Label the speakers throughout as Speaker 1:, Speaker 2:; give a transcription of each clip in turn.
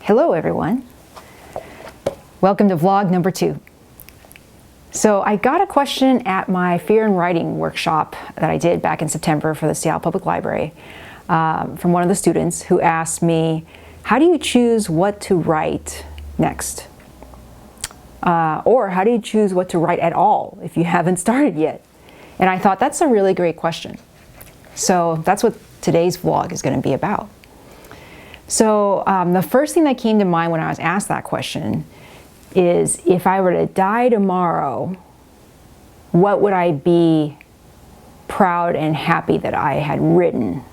Speaker 1: Hello everyone. Welcome to vlog number 2. So I got a question at my Fear in Writing workshop that I did back in September for the Seattle Public Library from one of the students who asked me, how do you choose what to write next? Or how do you choose what to write at all if you haven't started yet? And I thought that's a really great question. So that's what today's vlog is going to be about. So the first thing that came to mind when I was asked that question is, if I were to die tomorrow, what would I be proud and happy that I had written?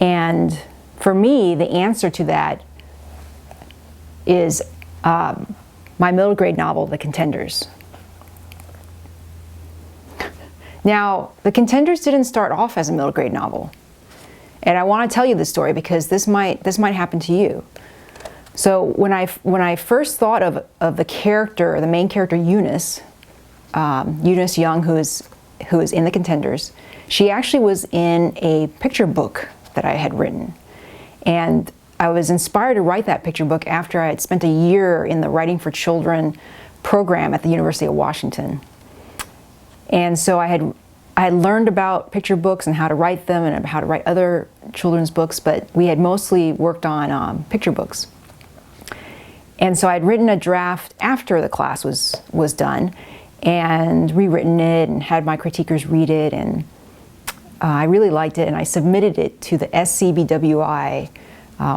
Speaker 1: And for me, the answer to that is my middle grade novel, The Contenders. Now, The Contenders didn't start off as a middle grade novel. And I want to tell you this story because this might happen to you. So when I first thought of the character, the main character Eunice, Eunice Young, who is in The Contenders, she actually was in a picture book that I had written. And I was inspired to write that picture book after I had spent a year in the Writing for Children program at the University of Washington. And so I had learned about picture books and how to write them and how to write other children's books, but we had mostly worked on picture books. And so I'd written a draft after the class was done and rewritten it and had my critiquers read it, and I really liked it, and I submitted it to the SCBWI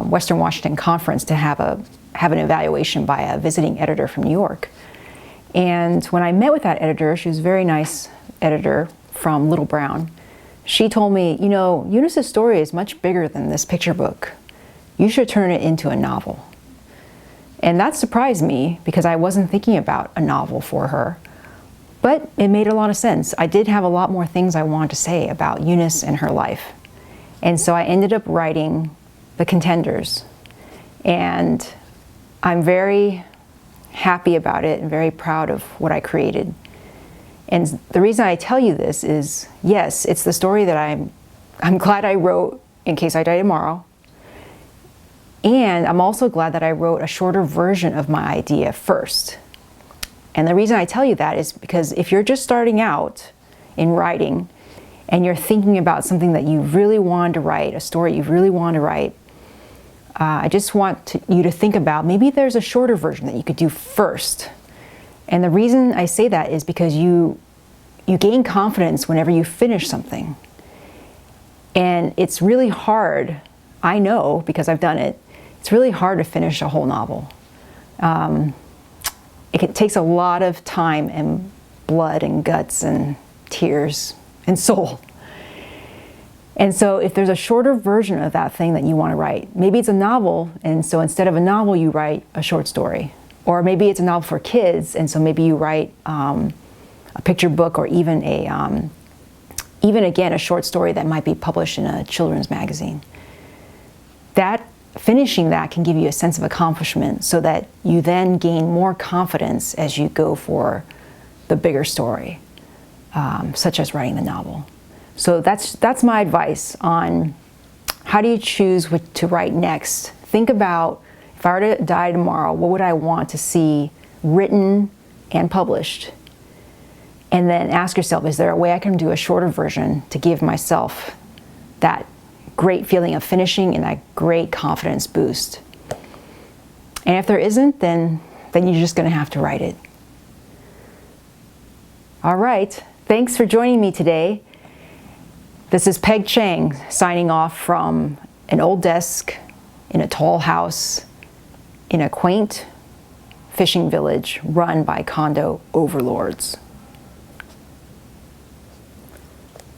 Speaker 1: Western Washington Conference to have an evaluation by a visiting editor from New York. And when I met with that editor, she was a very nice editor from Little Brown, she told me, you know, Eunice's story is much bigger than this picture book. You should turn it into a novel. And that surprised me because I wasn't thinking about a novel for her. But it made a lot of sense. I did have a lot more things I wanted to say about Eunice and her life. And so I ended up writing The Contenders. And I'm very happy about it and very proud of what I created. And the reason I tell you this is, yes, it's the story that I'm glad I wrote in case I die tomorrow. And I'm also glad that I wrote a shorter version of my idea first. And the reason I tell you that is because if you're just starting out in writing and you're thinking about something that you really want to write, a story you really want to write, I just want you to think about maybe there's a shorter version that you could do first. And the reason I say that is because you gain confidence whenever you finish something. And it's really hard, I know because I've done it, it's really hard to finish a whole novel. It takes a lot of time and blood and guts and tears and soul. And so if there's a shorter version of that thing that you want to write, maybe it's a novel, and so instead of a novel you write a short story. Or maybe it's a novel for kids, and so maybe you write a picture book, or even again a short story that might be published in a children's magazine. Finishing that can give you a sense of accomplishment, so that you then gain more confidence as you go for the bigger story, such as writing the novel. So that's my advice on how do you choose what to write next. Think about, if I were to die tomorrow, what would I want to see written and published? And then ask yourself, is there a way I can do a shorter version to give myself that great feeling of finishing and that great confidence boost? And if there isn't, then you're just going to have to write it. All right. Thanks for joining me today. This is Cheng signing off from an old desk in a tall house in a quaint fishing village run by condo overlords.